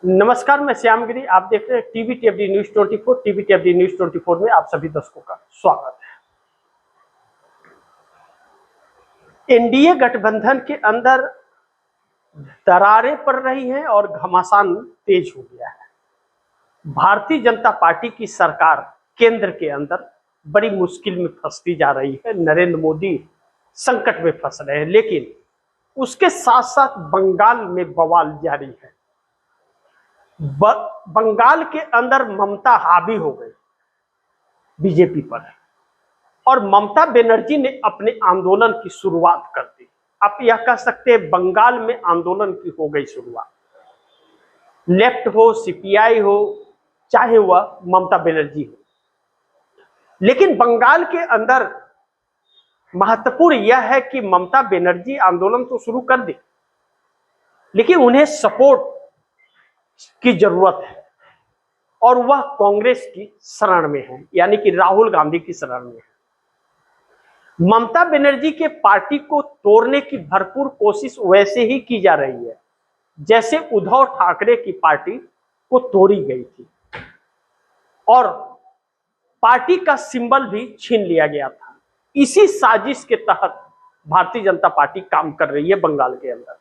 नमस्कार, मैं श्यामगिरी। आप देख रहे हैं टीवी टीएफडी न्यूज 24। टीवी टीएफडी न्यूज 24 में आप सभी दर्शकों का स्वागत है। एनडीए गठबंधन के अंदर दरारें पड़ रही हैं और घमासान तेज हो गया है। भारतीय जनता पार्टी की सरकार केंद्र के अंदर बड़ी मुश्किल में फंसती जा रही है। नरेंद्र मोदी संकट में फंस रहे हैं, लेकिन उसके साथ साथ बंगाल में बवाल जारी है। बंगाल के अंदर ममता हावी हो गई बीजेपी पर और ममता बनर्जी ने अपने आंदोलन की शुरुआत कर दी। आप यह कह सकते हैं बंगाल में आंदोलन की हो गई शुरुआत। लेफ्ट हो, सीपीआई हो, चाहे वह ममता बनर्जी हो, लेकिन बंगाल के अंदर महत्वपूर्ण यह है कि ममता बनर्जी आंदोलन तो शुरू कर दी, लेकिन उन्हें सपोर्ट की जरूरत है और वह कांग्रेस की शरण में है, यानी कि राहुल गांधी की शरण में है। ममता बनर्जी के पार्टी को तोड़ने की भरपूर कोशिश वैसे ही की जा रही है जैसे उद्धव ठाकरे की पार्टी को तोड़ी गई थी और पार्टी का सिंबल भी छीन लिया गया था। इसी साजिश के तहत भारतीय जनता पार्टी काम कर रही है बंगाल के अंदर।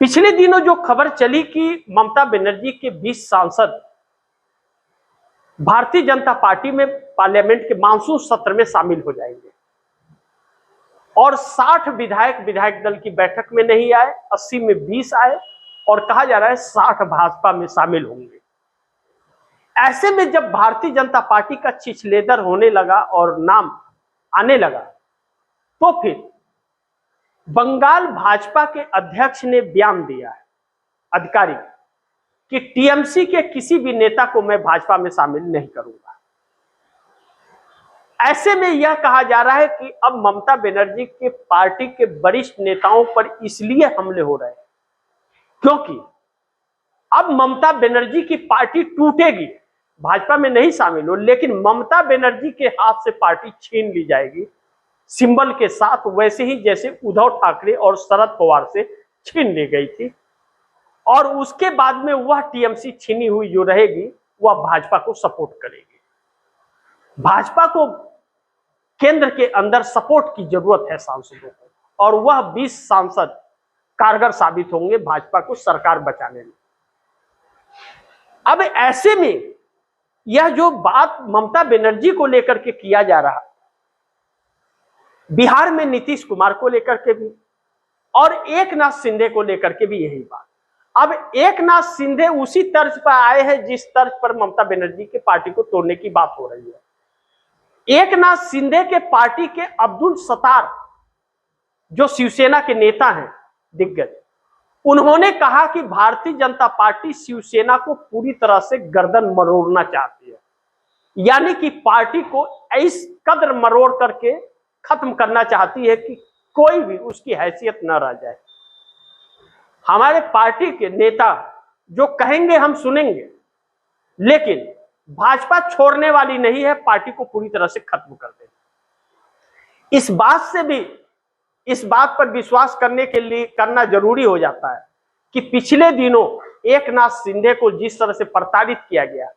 पिछले दिनों जो खबर चली कि ममता बनर्जी के 20 सांसद भारतीय जनता पार्टी में पार्लियामेंट के मानसून सत्र में शामिल हो जाएंगे और 60 विधायक दल की बैठक में नहीं आए, 80 में 20 आए और कहा जा रहा है 60 भाजपा में शामिल होंगे। ऐसे में जब भारतीय जनता पार्टी का छिछलेदर होने लगा और नाम आने लगा, तो फिर बंगाल भाजपा के अध्यक्ष ने बयान दिया है आधिकारिक कि टीएमसी के किसी भी नेता को मैं भाजपा में शामिल नहीं करूंगा। ऐसे में यह कहा जा रहा है कि अब ममता बनर्जी के पार्टी के वरिष्ठ नेताओं पर इसलिए हमले हो रहे हैं क्योंकि अब ममता बनर्जी की पार्टी टूटेगी, भाजपा में नहीं शामिल हो, लेकिन ममता बनर्जी के हाथ से पार्टी छीन ली जाएगी सिंबल के साथ, वैसे ही जैसे उद्धव ठाकरे और शरद पवार से छीन ली गई थी। और उसके बाद में वह टीएमसी छीनी हुई जो रहेगी वह भाजपा को सपोर्ट करेगी। भाजपा को केंद्र के अंदर सपोर्ट की जरूरत है सांसदों को, और वह 20 सांसद कारगर साबित होंगे भाजपा को सरकार बचाने में। अब ऐसे में यह जो बात ममता बनर्जी को लेकर के किया जा रहा, बिहार में नीतीश कुमार को लेकर के भी और एकनाथ शिंदे को लेकर के भी यही बात। अब एकनाथ शिंदे उसी तर्ज पर आए हैं जिस तर्ज पर ममता बनर्जी के पार्टी को तोड़ने की बात हो रही है। एकनाथ शिंदे के पार्टी के अब्दुल सत्तार जो शिवसेना के नेता हैं दिग्गज, उन्होंने कहा कि भारतीय जनता पार्टी शिवसेना को पूरी तरह से गर्दन मरोड़ना चाहती है, यानी कि पार्टी को इस कदर मरोड़ करके खत्म करना चाहती है कि कोई भी उसकी हैसियत न रह जाए। हमारे पार्टी के नेता जो कहेंगे हम सुनेंगे, लेकिन भाजपा छोड़ने वाली नहीं है, पार्टी को पूरी तरह से खत्म कर देगी। इस बात पर विश्वास करने के लिए करना जरूरी हो जाता है कि पिछले दिनों एकनाथ शिंदे को जिस तरह से प्रताड़ित किया गया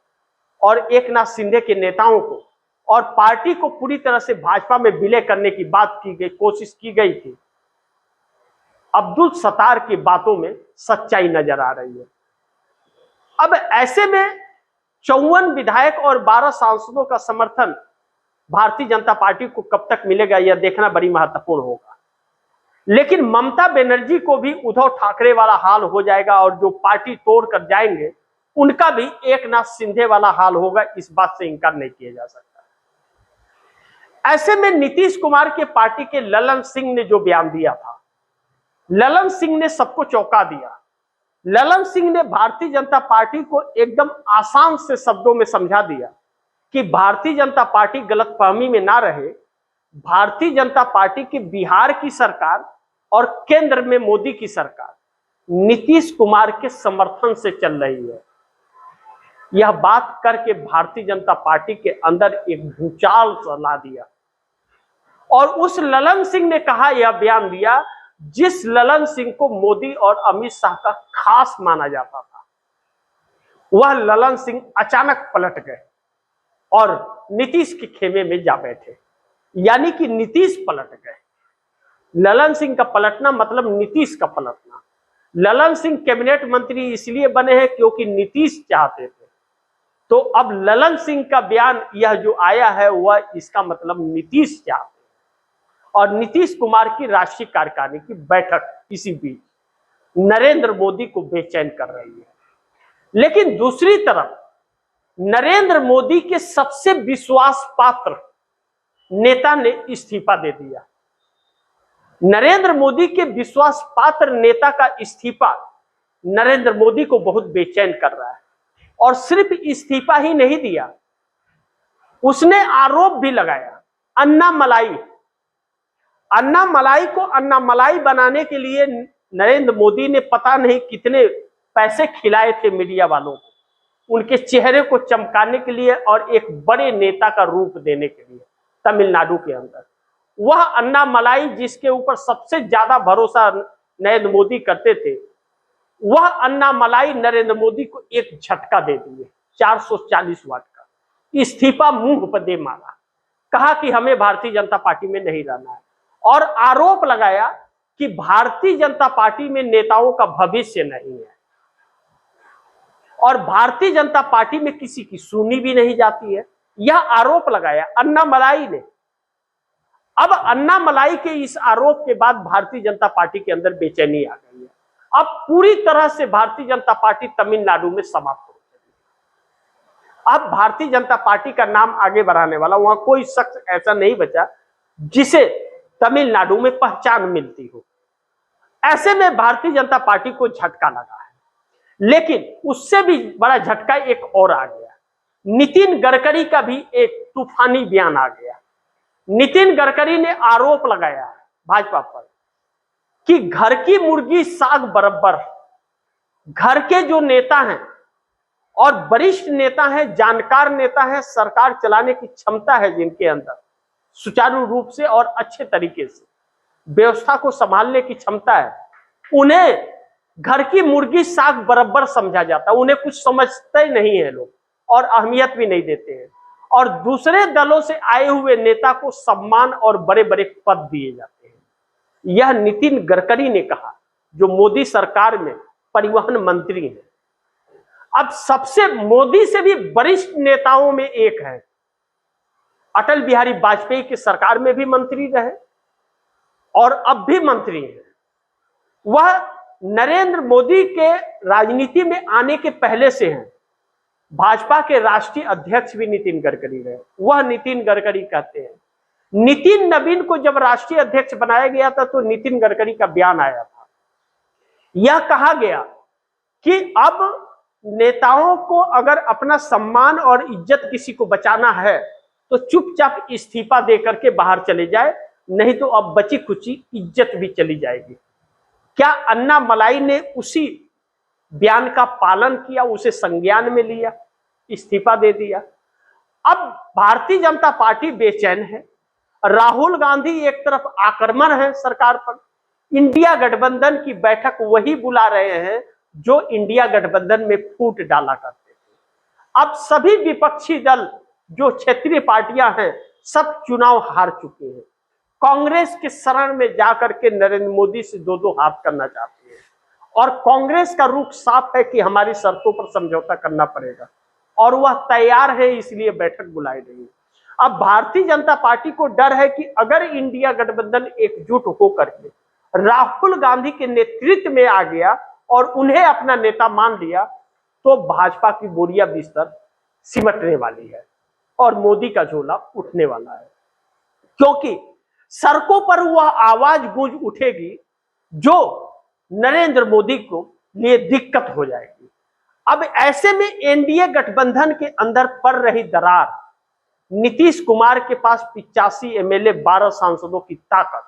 और एकनाथ शिंदे के नेताओं को और पार्टी को पूरी तरह से भाजपा में विलय करने की बात की गई, कोशिश की गई थी, अब्दुल सत्तार की बातों में सच्चाई नजर आ रही है। अब ऐसे में 54 विधायक और 12 सांसदों का समर्थन भारतीय जनता पार्टी को कब तक मिलेगा यह देखना बड़ी महत्वपूर्ण होगा। लेकिन ममता बनर्जी को भी उद्धव ठाकरे वाला हाल हो जाएगा और जो पार्टी तोड़ कर जाएंगे उनका भी एकनाथ शिंदे वाला हाल होगा, इस बात से इनकार नहीं किया जा सकता। ऐसे में नीतीश कुमार के पार्टी के ललन सिंह ने जो बयान दिया था, ललन सिंह ने सबको चौंका दिया। ललन सिंह ने भारतीय जनता पार्टी को एकदम आसान से शब्दों में समझा दिया कि भारतीय जनता पार्टी गलतफहमी में ना रहे। भारतीय जनता पार्टी की बिहार की सरकार और केंद्र में मोदी की सरकार नीतीश कुमार के समर्थन से चल रही है। यह बात करके भारतीय जनता पार्टी के अंदर एक भूचाल ला दिया और उस ललन सिंह ने कहा, यह बयान दिया, जिस ललन सिंह को मोदी और अमित शाह का खास माना जाता था, वह ललन सिंह अचानक पलट गए और नीतीश के खेमे में जा बैठे। यानी कि नीतीश पलट गए। ललन सिंह का पलटना मतलब नीतीश का पलटना। ललन सिंह कैबिनेट मंत्री इसलिए बने हैं क्योंकि नीतीश चाहते थे। तो अब ललन सिंह का बयान यह जो आया है वह इसका मतलब नीतीश चाहते हैं। और नीतीश कुमार की राष्ट्रीय कार्यकारिणी की बैठक इसी बीच नरेंद्र मोदी को बेचैन कर रही है। लेकिन दूसरी तरफ नरेंद्र मोदी के सबसे विश्वास पात्र नेता ने इस्तीफा दे दिया। नरेंद्र मोदी के विश्वास पात्र नेता का इस्तीफा नरेंद्र मोदी को बहुत बेचैन कर रहा है। और सिर्फ इस्तीफा ही नहीं दिया, उसने आरोप भी लगाया। अन्ना मलाई को अन्ना मलाई बनाने के लिए नरेंद्र मोदी ने पता नहीं कितने पैसे खिलाए थे मीडिया वालों को, उनके चेहरे को चमकाने के लिए और एक बड़े नेता का रूप देने के लिए। तमिलनाडु के अंदर वह अन्ना मलाई जिसके ऊपर सबसे ज्यादा भरोसा नरेंद्र मोदी करते थे, वह अन्ना मलाई नरेंद्र मोदी को एक झटका दे दिए 440 वाट का। इस्तीफा मुंह पर दे मारा, कहा कि हमें भारतीय जनता पार्टी में नहीं रहना है और आरोप लगाया कि भारतीय जनता पार्टी में नेताओं का भविष्य नहीं है और भारतीय जनता पार्टी में किसी की सुनी भी नहीं जाती है। यह आरोप लगाया अन्ना मलाई ने। अब अन्ना मलाई के इस आरोप के बाद भारतीय जनता पार्टी के अंदर बेचैनी आ गई है। अब पूरी तरह से भारतीय जनता पार्टी तमिलनाडु में समाप्त हो गई। अब भारतीय जनता पार्टी का नाम आगे बढ़ाने वाला वहां कोई शख्स ऐसा नहीं बचा जिसे तमिलनाडु में पहचान मिलती हो। ऐसे में भारतीय जनता पार्टी को झटका लगा है। लेकिन उससे भी बड़ा झटका एक और आ गया। नितिन गडकरी का भी एक तूफानी बयान आ गया। नितिन गडकरी ने आरोप लगाया भाजपा पर कि घर की मुर्गी साग बराबर। घर के जो नेता हैं और वरिष्ठ नेता हैं, जानकार नेता हैं, सरकार चलाने की क्षमता है जिनके अंदर, सुचारू रूप से और अच्छे तरीके से व्यवस्था को संभालने की क्षमता है, उन्हें घर की मुर्गी साग बराबर समझा जाता है। उन्हें कुछ समझते नहीं है लोग और अहमियत भी नहीं देते हैं। और दूसरे दलों से आए हुए नेता को सम्मान और बड़े बड़े पद दिए जाते हैं। यह नितिन गडकरी ने कहा, जो मोदी सरकार में परिवहन मंत्री हैं। अब सबसे मोदी से भी वरिष्ठ नेताओं में एक है, अटल बिहारी वाजपेयी की सरकार में भी मंत्री रहे और अब भी मंत्री हैं। वह नरेंद्र मोदी के राजनीति में आने के पहले से हैं। भाजपा के राष्ट्रीय अध्यक्ष भी नितिन गडकरी रहे। वह नितिन गडकरी कहते हैं, नितिन नवीन को जब राष्ट्रीय अध्यक्ष बनाया गया था तो नितिन गडकरी का बयान आया था। यह कहा गया कि अब नेताओं को अगर अपना सम्मान और इज्जत किसी को बचाना है तो चुपचाप इस्तीफा दे करके बाहर चले जाए, नहीं तो अब बची खुची इज्जत भी चली जाएगी। क्या अन्ना मलाई ने उसी बयान का पालन किया, उसे संज्ञान में लिया, इस्तीफा दे दिया? अब भारतीय जनता पार्टी बेचैन है। राहुल गांधी एक तरफ आक्रमण है सरकार पर। इंडिया गठबंधन की बैठक वही बुला रहे हैं जो इंडिया गठबंधन में फूट डाला करते थे। अब सभी विपक्षी दल जो क्षेत्रीय पार्टियां हैं सब चुनाव हार चुके हैं। कांग्रेस के शरण में जाकर के नरेंद्र मोदी से दो दो हाथ करना चाहती है और कांग्रेस का रुख साफ है कि हमारी शर्तों पर समझौता करना पड़ेगा और वह तैयार है, इसलिए बैठक बुलाई गई। अब भारतीय जनता पार्टी को डर है कि अगर इंडिया गठबंधन एकजुट होकर के राहुल गांधी के नेतृत्व में आ गया और उन्हें अपना नेता मान लिया तो भाजपा की बोरिया बिस्तर सिमटने वाली है और मोदी का झोला उठने वाला है, क्योंकि सड़कों पर वह आवाज गूंज उठेगी जो नरेंद्र मोदी को लिए दिक्कत हो जाएगी। अब ऐसे में एनडीए गठबंधन के अंदर पड़ रही दरार, नीतीश कुमार के पास 85 एमएलए, 12 सांसदों की ताकत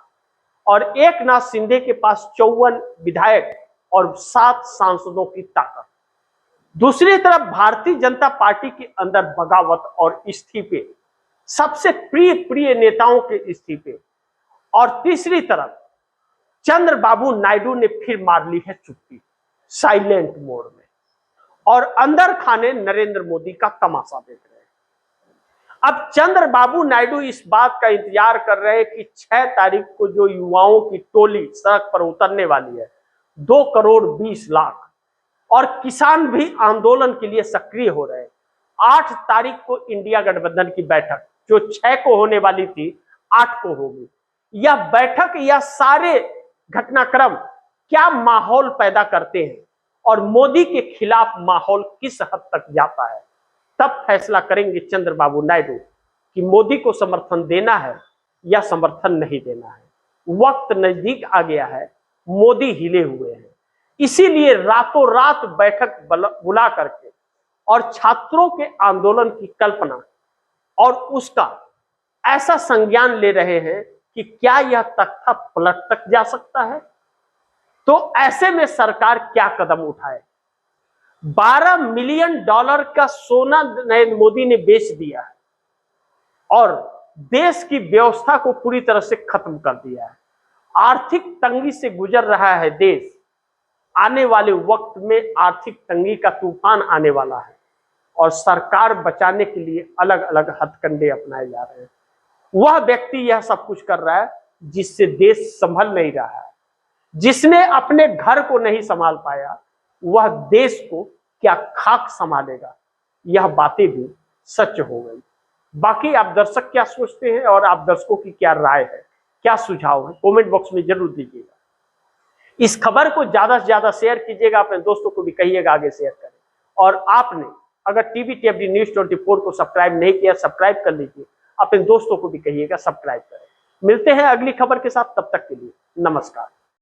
और एकनाथ शिंदे के पास 54 विधायक और 7 सांसदों की ताकत। दूसरी तरफ भारतीय जनता पार्टी के अंदर बगावत और इस्तीफे, सबसे प्रिय नेताओं के इस्तीफे। और तीसरी तरफ चंद्रबाबू नायडू ने फिर मार ली है चुप्पी, साइलेंट मोड में, और अंदर खाने नरेंद्र मोदी का तमाशा देख रहे हैं। अब चंद्रबाबू नायडू इस बात का इंतजार कर रहे हैं कि 6 तारीख को जो युवाओं की टोली सड़क पर उतरने वाली है, 2 करोड़ 20 लाख, और किसान भी आंदोलन के लिए सक्रिय हो रहे हैं। 8 तारीख को इंडिया गठबंधन की बैठक जो 6 को होने वाली थी 8 को होगी। यह बैठक, यह सारे घटनाक्रम क्या माहौल पैदा करते हैं और मोदी के खिलाफ माहौल किस हद तक जाता है, तब फैसला करेंगे चंद्रबाबू नायडू कि मोदी को समर्थन देना है या समर्थन नहीं देना है। वक्त नजदीक आ गया है, मोदी हिले हुए हैं, इसीलिए रातों रात बैठक बुला करके और छात्रों के आंदोलन की कल्पना और उसका ऐसा संज्ञान ले रहे हैं कि क्या यह तख्ता पलट तक जा सकता है। तो ऐसे में सरकार क्या कदम उठाए। $12 मिलियन का सोना नरेंद्र मोदी ने बेच दिया है और देश की व्यवस्था को पूरी तरह से खत्म कर दिया है। आर्थिक तंगी से गुजर रहा है देश। आने वाले वक्त में आर्थिक तंगी का तूफान आने वाला है और सरकार बचाने के लिए अलग अलग हथकंडे अपनाए जा रहे हैं। वह व्यक्ति यह सब कुछ कर रहा है जिससे देश संभल नहीं रहा है। जिसने अपने घर को नहीं संभाल पाया वह देश को क्या खाक संभालेगा। यह बातें भी सच हो गई। बाकी आप दर्शक क्या सोचते हैं और आप दर्शकों की क्या राय है, क्या सुझाव है, कमेंट बॉक्स में जरूर दीजिएगा। इस खबर को ज्यादा से ज्यादा शेयर कीजिएगा, अपने दोस्तों को भी कहिएगा आगे शेयर करें। और आपने अगर टीवी न्यूज़ 24 को सब्सक्राइब नहीं किया, सब्सक्राइब कर लीजिए, अपने दोस्तों को भी कहिएगा सब्सक्राइब करें। मिलते हैं अगली खबर के साथ, तब तक के लिए नमस्कार।